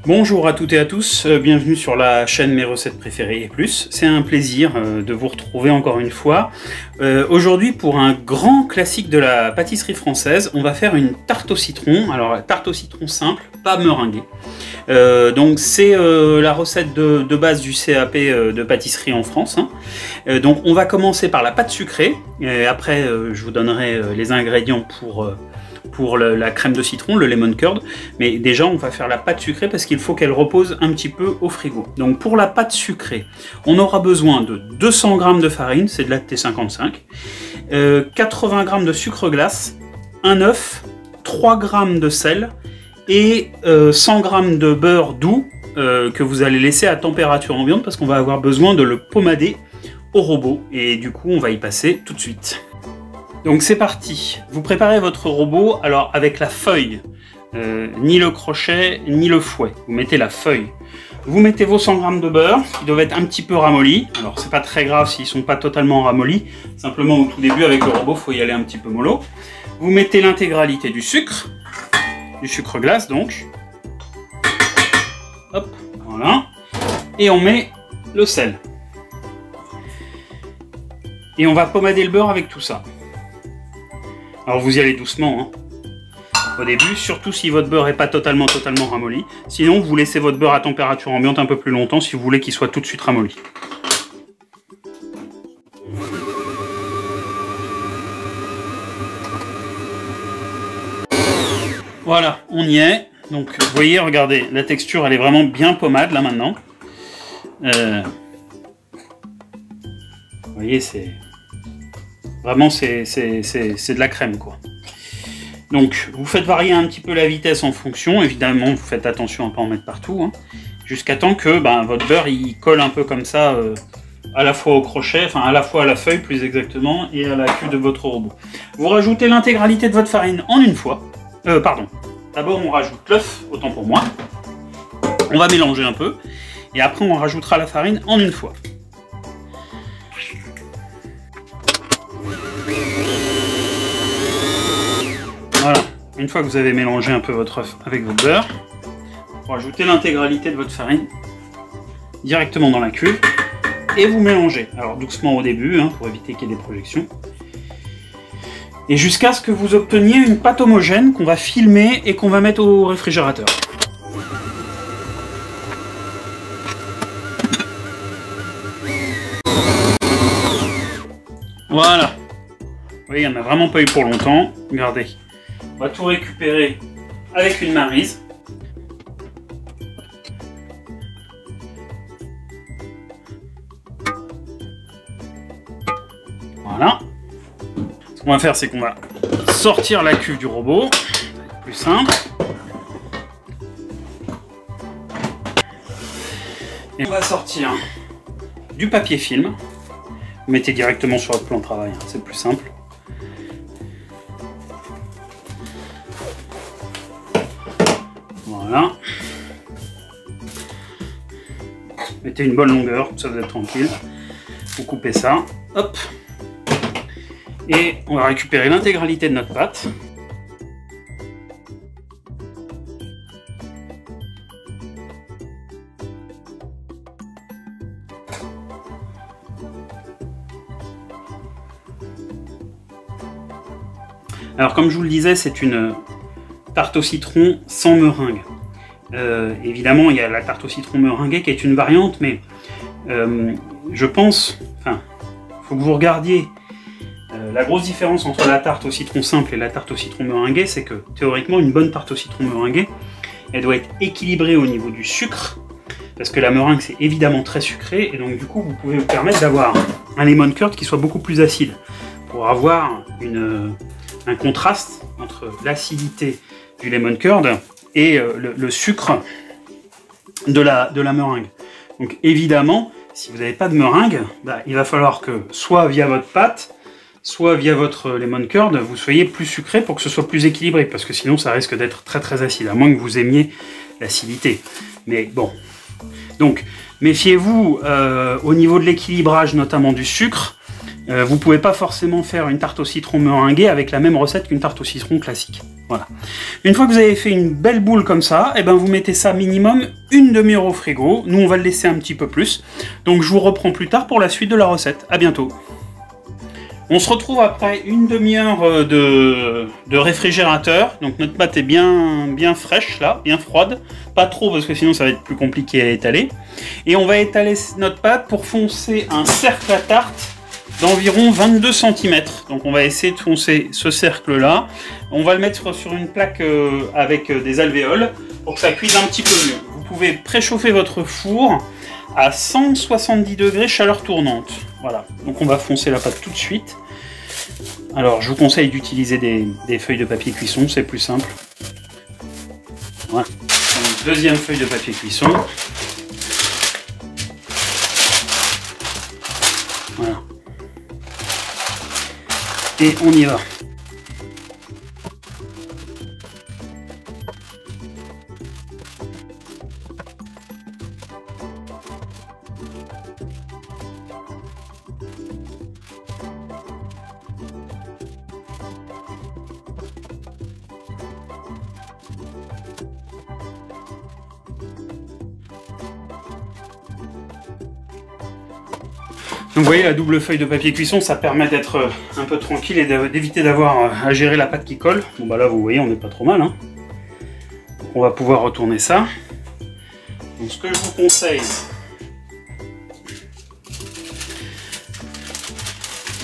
Bonjour à toutes et à tous, bienvenue sur la chaîne Mes recettes préférées et plus. C'est un plaisir de vous retrouver encore une fois. Aujourd'hui, pour un grand classique de la pâtisserie française, on va faire une tarte au citron. Alors, tarte au citron simple, pas meringuée. Donc c'est la recette de base du CAP de pâtisserie en France. Donc on va commencer par la pâte sucrée, et après je vous donnerai les ingrédients pour la crème de citron, le lemon curd, mais déjà on va faire la pâte sucrée parce qu'il faut qu'elle repose un petit peu au frigo. Donc pour la pâte sucrée, on aura besoin de 200 g de farine, c'est de la T55, 80 g de sucre glace, un œuf, 3 g de sel et 100 g de beurre doux que vous allez laisser à température ambiante parce qu'on va avoir besoin de le pommader au robot et du coup on va y passer tout de suite. Donc c'est parti, vous préparez votre robot alors avec la feuille, ni le crochet ni le fouet, vous mettez la feuille. Vous mettez vos 100 g de beurre, qui doivent être un petit peu ramollis, alors c'est pas très grave s'ils sont pas totalement ramollis, simplement au tout début avec le robot il faut y aller un petit peu mollo. Vous mettez l'intégralité du sucre glace donc, hop, voilà, et on met le sel. Et on va pommader le beurre avec tout ça. Alors vous y allez doucement au début, surtout si votre beurre n'est pas totalement ramolli. Sinon vous laissez votre beurre à température ambiante un peu plus longtemps si vous voulez qu'il soit tout de suite ramolli. Voilà, on y est. Donc vous voyez, regardez, la texture elle est vraiment bien pommade là maintenant. Vous voyez, c'est... Vraiment, c'est de la crème, quoi. Donc, vous faites varier un petit peu la vitesse en fonction. Évidemment, vous faites attention à ne pas en mettre partout. Jusqu'à temps que votre beurre, il colle un peu comme ça, à la fois au crochet, enfin à la fois à la feuille, plus exactement, et à la queue de votre robot. Vous rajoutez l'intégralité de votre farine en une fois. Pardon. D'abord, on rajoute l'œuf, autant pour moi. On va mélanger un peu. Et après, on rajoutera la farine en une fois. Voilà, une fois que vous avez mélangé un peu votre œuf avec votre beurre, vous rajoutez l'intégralité de votre farine directement dans la cuve et vous mélangez. Alors doucement au début, pour éviter qu'il y ait des projections. Et jusqu'à ce que vous obteniez une pâte homogène qu'on va filmer et qu'on va mettre au réfrigérateur. Voilà. Vous voyez, il n'y en a vraiment pas eu pour longtemps. Regardez. On va tout récupérer avec une maryse. Voilà. Ce qu'on va faire, c'est qu'on va sortir la cuve du robot. Ça va être plus simple. Et on va sortir du papier film. Vous mettez directement sur votre plan de travail, c'est le plus simple. Voilà. Mettez une bonne longueur, ça vous êtes tranquille. Vous coupez ça, hop. Et on va récupérer l'intégralité de notre pâte. Alors comme je vous le disais, c'est une tarte au citron sans meringue. Évidemment, il y a la tarte au citron meringuée qui est une variante, mais je pense, il faut que vous regardiez la grosse différence entre la tarte au citron simple et la tarte au citron meringuée, c'est que théoriquement, une bonne tarte au citron meringuée, elle doit être équilibrée au niveau du sucre, parce que la meringue c'est évidemment très sucré, et donc du coup vous pouvez vous permettre d'avoir un lemon curd qui soit beaucoup plus acide, pour avoir un contraste entre l'acidité du lemon curd et le sucre de la meringue. Donc évidemment, si vous n'avez pas de meringue, il va falloir que soit via votre pâte, soit via votre lemon curd, vous soyez plus sucré pour que ce soit plus équilibré, parce que sinon ça risque d'être très très acide, à moins que vous aimiez l'acidité. Mais bon, donc méfiez-vous au niveau de l'équilibrage notamment du sucre. Vous pouvez pas forcément faire une tarte au citron meringuée avec la même recette qu'une tarte au citron classique. Voilà. Une fois que vous avez fait une belle boule comme ça, et ben vous mettez ça minimum une demi-heure au frigo. Nous on va le laisser un petit peu plus. Donc je vous reprends plus tard pour la suite de la recette. À bientôt. On se retrouve après une demi-heure de réfrigérateur. Donc notre pâte est bien fraîche là, bien froide. Pas trop parce que sinon ça va être plus compliqué à étaler. Et on va étaler notre pâte pour foncer un cercle à tarte d'environ 22 cm. Donc on va essayer de foncer ce cercle là. On va le mettre sur une plaque avec des alvéoles pour que ça cuise un petit peu mieux. Vous pouvez préchauffer votre four à 170 degrés chaleur tournante. Voilà, donc on va foncer la pâte tout de suite. Alors je vous conseille d'utiliser des feuilles de papier cuisson, c'est plus simple. Voilà. Donc, deuxième feuille de papier cuisson. Voilà. Et on y va. Donc vous voyez, la double feuille de papier cuisson, ça permet d'être un peu tranquille et d'éviter d'avoir à gérer la pâte qui colle. Bon bah là vous voyez, on n'est pas trop mal, hein. Donc, on va pouvoir retourner ça. Donc ce que je vous conseille,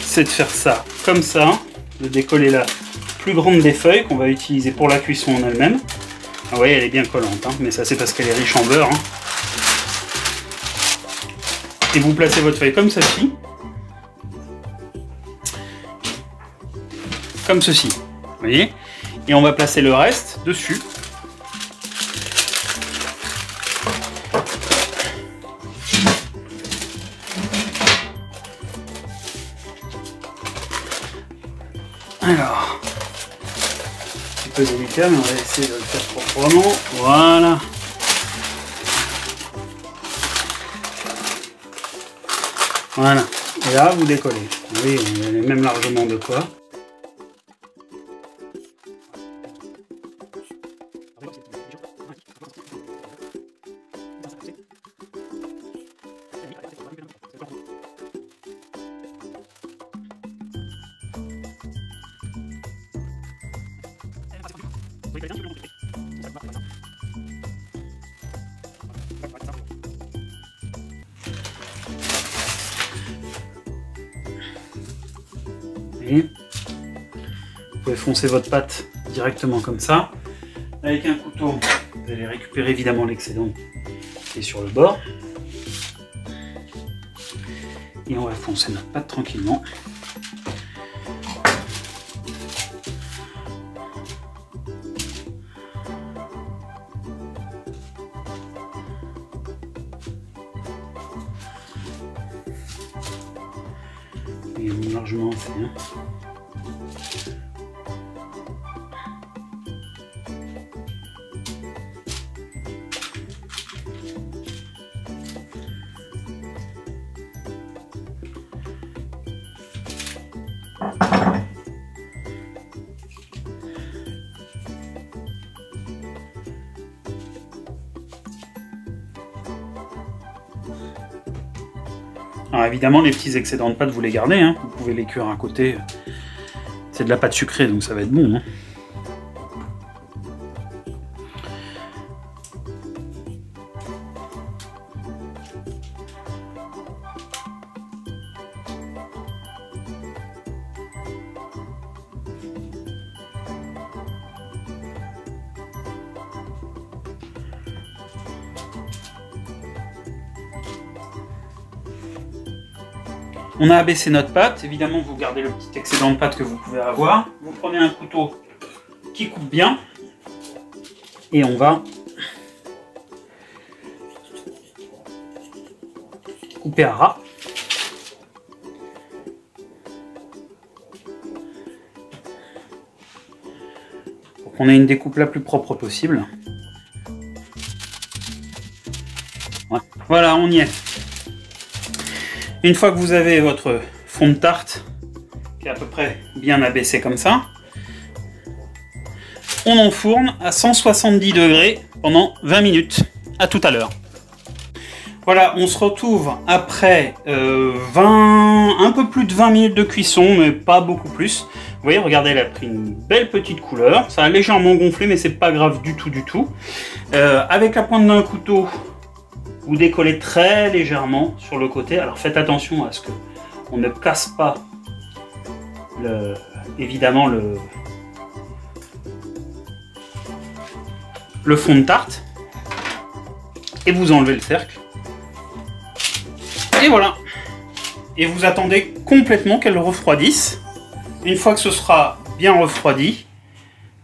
c'est de faire ça comme ça, de décoller la plus grande des feuilles qu'on va utiliser pour la cuisson en elle-même. Vous voyez, elle est bien collante, hein, mais ça c'est parce qu'elle est riche en beurre, hein. Et vous placez votre feuille comme ceci. Comme ceci. Vous voyez? Et on va placer le reste dessus. Alors, un petit peu délicat, mais on va essayer de le faire proprement. Voilà. Voilà, et là vous décollez. Oui, on a même largement de quoi. Vous pouvez foncer votre pâte directement comme ça. Avec un couteau, vous allez récupérer évidemment l'excédent qui est sur le bord. Et on va foncer notre pâte tranquillement. Et largement assez, hein. Alors évidemment, les petits excédents de pâte, vous les gardez, hein. Vous pouvez les cuire à côté. C'est de la pâte sucrée, donc ça va être bon, hein. On a abaissé notre pâte, évidemment vous gardez le petit excédent de pâte que vous pouvez avoir. Vous prenez un couteau qui coupe bien et on va couper à ras. Pour qu'on ait une découpe la plus propre possible. Voilà, on y est. Une fois que vous avez votre fond de tarte qui est à peu près bien abaissé comme ça. On enfourne à 170 degrés pendant 20 minutes. À tout à l'heure. Voilà, on se retrouve après un peu plus de 20 minutes de cuisson, mais pas beaucoup plus. Vous voyez, regardez, elle a pris une belle petite couleur. Ça a légèrement gonflé, mais c'est pas grave du tout. Avec la pointe d'un couteau, vous décollez très légèrement sur le côté. Alors faites attention à ce que on ne casse pas évidemment le fond de tarte. Et vous enlevez le cercle. Et voilà. Et vous attendez complètement qu'elle refroidisse. Une fois que ce sera bien refroidi,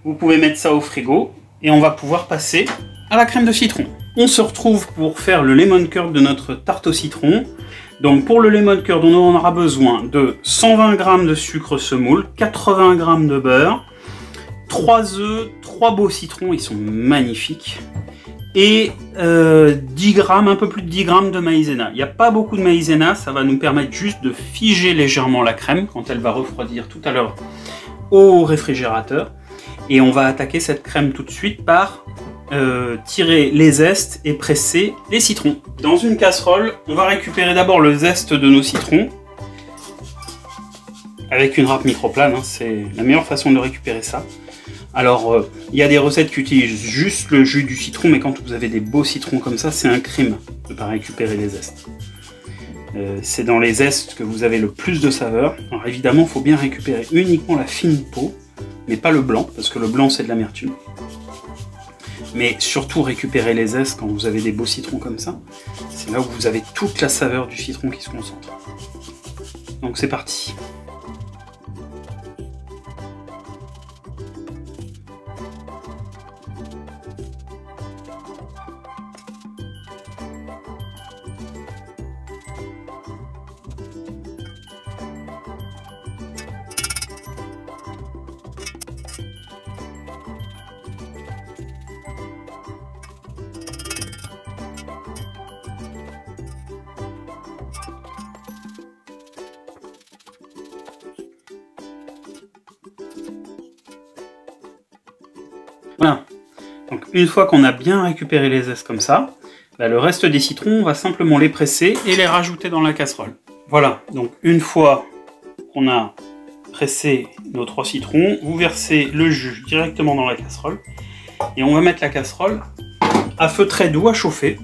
vous pouvez mettre ça au frigo et on va pouvoir passer à la crème de citron. On se retrouve pour faire le lemon curd de notre tarte au citron. Donc pour le lemon curd, on aura besoin de 120 g de sucre semoule, 80 g de beurre, 3 œufs, 3 beaux citrons, ils sont magnifiques, et 10 g, un peu plus de 10 g de maïzena. Il n'y a pas beaucoup de maïzena, ça va nous permettre juste de figer légèrement la crème quand elle va refroidir tout à l'heure au réfrigérateur. Et on va attaquer cette crème tout de suite par tirer les zestes et presser les citrons. Dans une casserole, on va récupérer d'abord le zeste de nos citrons avec une râpe microplane, hein, c'est la meilleure façon de récupérer ça. Alors, il y a des recettes qui utilisent juste le jus du citron, mais quand vous avez des beaux citrons comme ça, c'est un crime de ne pas récupérer les zestes. C'est dans les zestes que vous avez le plus de saveur. Alors évidemment, il faut bien récupérer uniquement la fine peau, mais pas le blanc, parce que le blanc c'est de l'amertume. Mais surtout récupérer les zestes quand vous avez des beaux citrons comme ça. C'est là où vous avez toute la saveur du citron qui se concentre. Donc c'est parti. Voilà, donc une fois qu'on a bien récupéré les zestes comme ça, bah, le reste des citrons, on va simplement les presser et les rajouter dans la casserole. Voilà, donc une fois qu'on a pressé nos 3 citrons, vous versez le jus directement dans la casserole et on va mettre la casserole à feu très doux à chauffer.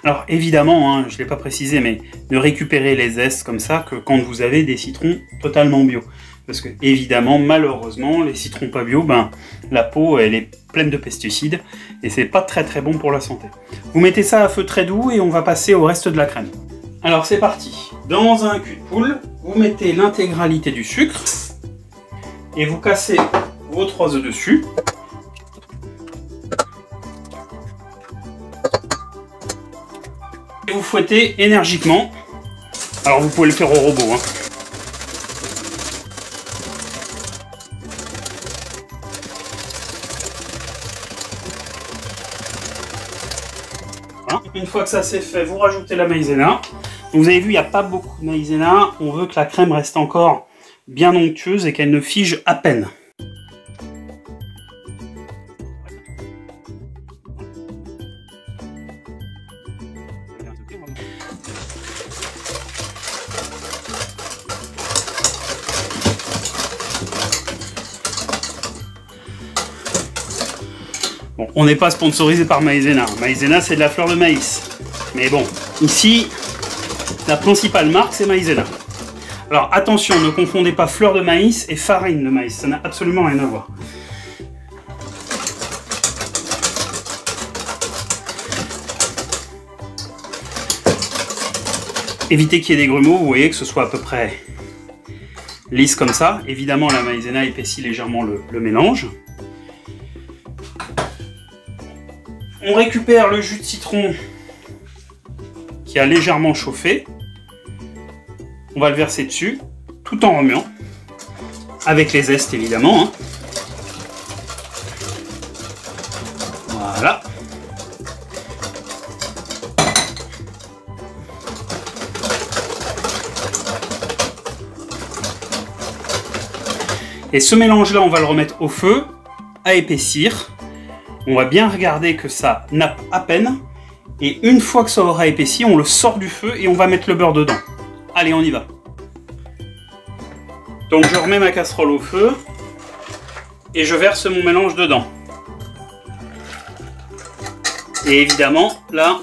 Alors évidemment, hein, je ne l'ai pas précisé, mais ne récupérez les zestes comme ça que quand vous avez des citrons totalement bio. Parce que évidemment, malheureusement, les citrons pas bio, ben, la peau elle est pleine de pesticides et c'est pas très bon pour la santé. Vous mettez ça à feu très doux et on va passer au reste de la crème. Alors c'est parti. Dans un cul de poule, vous mettez l'intégralité du sucre et vous cassez vos 3 œufs dessus. Et vous fouettez énergiquement. Alors vous pouvez le faire au robot, hein. Une fois que ça c'est fait, vous rajoutez la maïzena. Vous avez vu, il n'y a pas beaucoup de maïzena. On veut que la crème reste encore bien onctueuse et qu'elle ne fige à peine. Bon, on n'est pas sponsorisé par Maïzena. Maïzena, c'est de la fleur de maïs. Mais bon, ici, la principale marque, c'est Maïzena. Alors attention, ne confondez pas fleur de maïs et farine de maïs. Ça n'a absolument rien à voir. Évitez qu'il y ait des grumeaux, vous voyez, que ce soit à peu près lisse comme ça. Évidemment, la maïzena épaissit légèrement le mélange. On récupère le jus de citron qui a légèrement chauffé. On va le verser dessus, tout en remuant, avec les zestes évidemment, hein. Voilà. Et ce mélange-là, on va le remettre au feu, à épaissir. On va bien regarder que ça nappe à peine. Et une fois que ça aura épaissi, on le sort du feu et on va mettre le beurre dedans. Allez, on y va. Donc je remets ma casserole au feu et je verse mon mélange dedans. Et évidemment, là,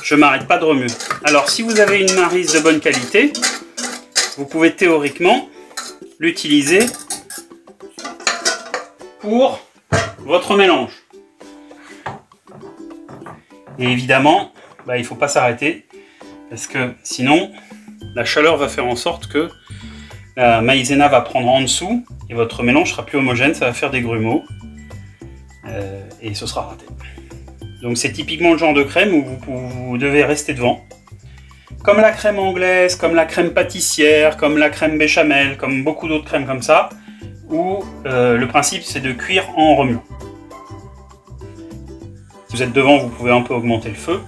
je m'arrête pas de remuer. Alors si vous avez une maryse de bonne qualité, vous pouvez théoriquement l'utiliser pour votre mélange. Et évidemment, il ne faut pas s'arrêter parce que sinon la chaleur va faire en sorte que la maïzena va prendre en dessous et votre mélange sera plus homogène, ça va faire des grumeaux et ce sera raté. Donc c'est typiquement le genre de crème où vous devez rester devant. Comme la crème anglaise, comme la crème pâtissière, comme la crème béchamel, comme beaucoup d'autres crèmes comme ça, où le principe c'est de cuire en remuant. Si vous êtes devant, vous pouvez un peu augmenter le feu.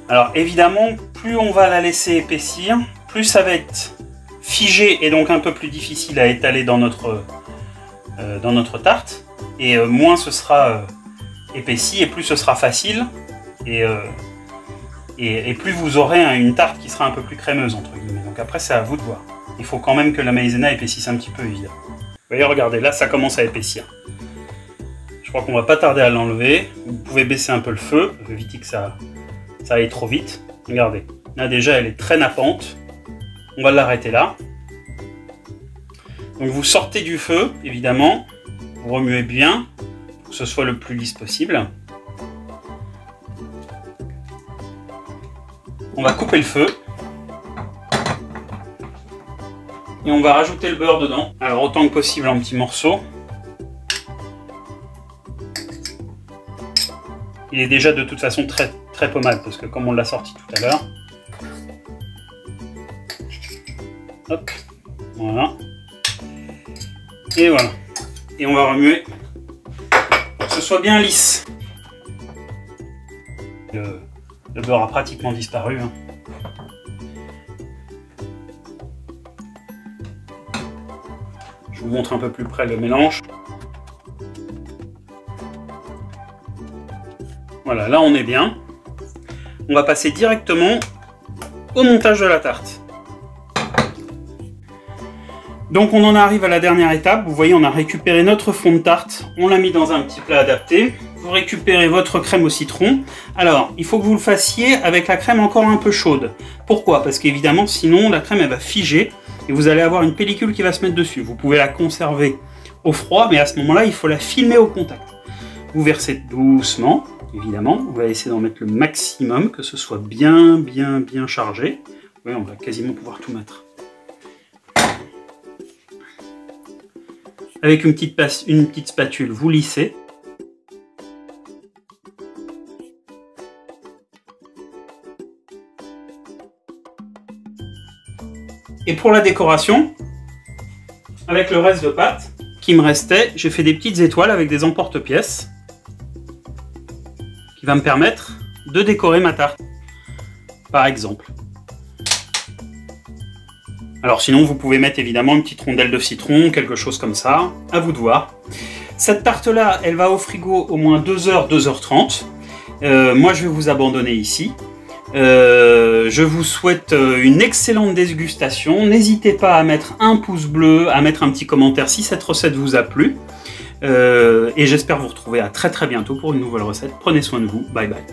Alors évidemment, plus on va la laisser épaissir, plus ça va être figé et donc un peu plus difficile à étaler dans notre tarte, et moins ce sera épaissi et plus ce sera facile, et plus vous aurez une tarte qui sera un peu plus crémeuse entre guillemets. Donc après c'est à vous de voir. Il faut quand même que la maïzena épaississe un petit peu évidemment. Vous voyez, regardez, là ça commence à épaissir. Je crois qu'on va pas tarder à l'enlever. Vous pouvez baisser un peu le feu, pour éviter que ça aille trop vite. Regardez, là déjà elle est très nappante. On va l'arrêter là. Donc vous sortez du feu, évidemment. Vous remuez bien, pour que ce soit le plus lisse possible. On va couper le feu. Et on va rajouter le beurre dedans. Alors autant que possible en petits morceaux. Il est déjà de toute façon très pommade, parce que comme on l'a sorti tout à l'heure. Hop, voilà. Et voilà. Et on va remuer pour que ce soit bien lisse. Le beurre a pratiquement disparu. Hein. Je vous montre un peu plus près le mélange. Voilà, là on est bien. On va passer directement au montage de la tarte. Donc on en arrive à la dernière étape. Vous voyez, on a récupéré notre fond de tarte. On l'a mis dans un petit plat adapté. Vous récupérez votre crème au citron. Alors, il faut que vous le fassiez avec la crème encore un peu chaude. Pourquoi? Parce qu'évidemment, sinon la crème elle va figer et vous allez avoir une pellicule qui va se mettre dessus. Vous pouvez la conserver au froid, mais à ce moment-là, il faut la filmer au contact. Vous versez doucement. Évidemment, on va essayer d'en mettre le maximum, que ce soit bien chargé. Oui, on va quasiment pouvoir tout mettre. Avec une petite spatule, vous lissez. Et pour la décoration, avec le reste de pâte qui me restait, j'ai fait des petites étoiles avec des emporte-pièces. Qui va me permettre de décorer ma tarte, par exemple. Alors sinon, vous pouvez mettre évidemment une petite rondelle de citron, quelque chose comme ça, à vous de voir. Cette tarte-là, elle va au frigo au moins 2h, 2h30. Moi, je vais vous abandonner ici. Je vous souhaite une excellente dégustation. N'hésitez pas à mettre un pouce bleu, à mettre un petit commentaire si cette recette vous a plu. Et j'espère vous retrouver à très bientôt pour une nouvelle recette. Prenez soin de vous. Bye bye.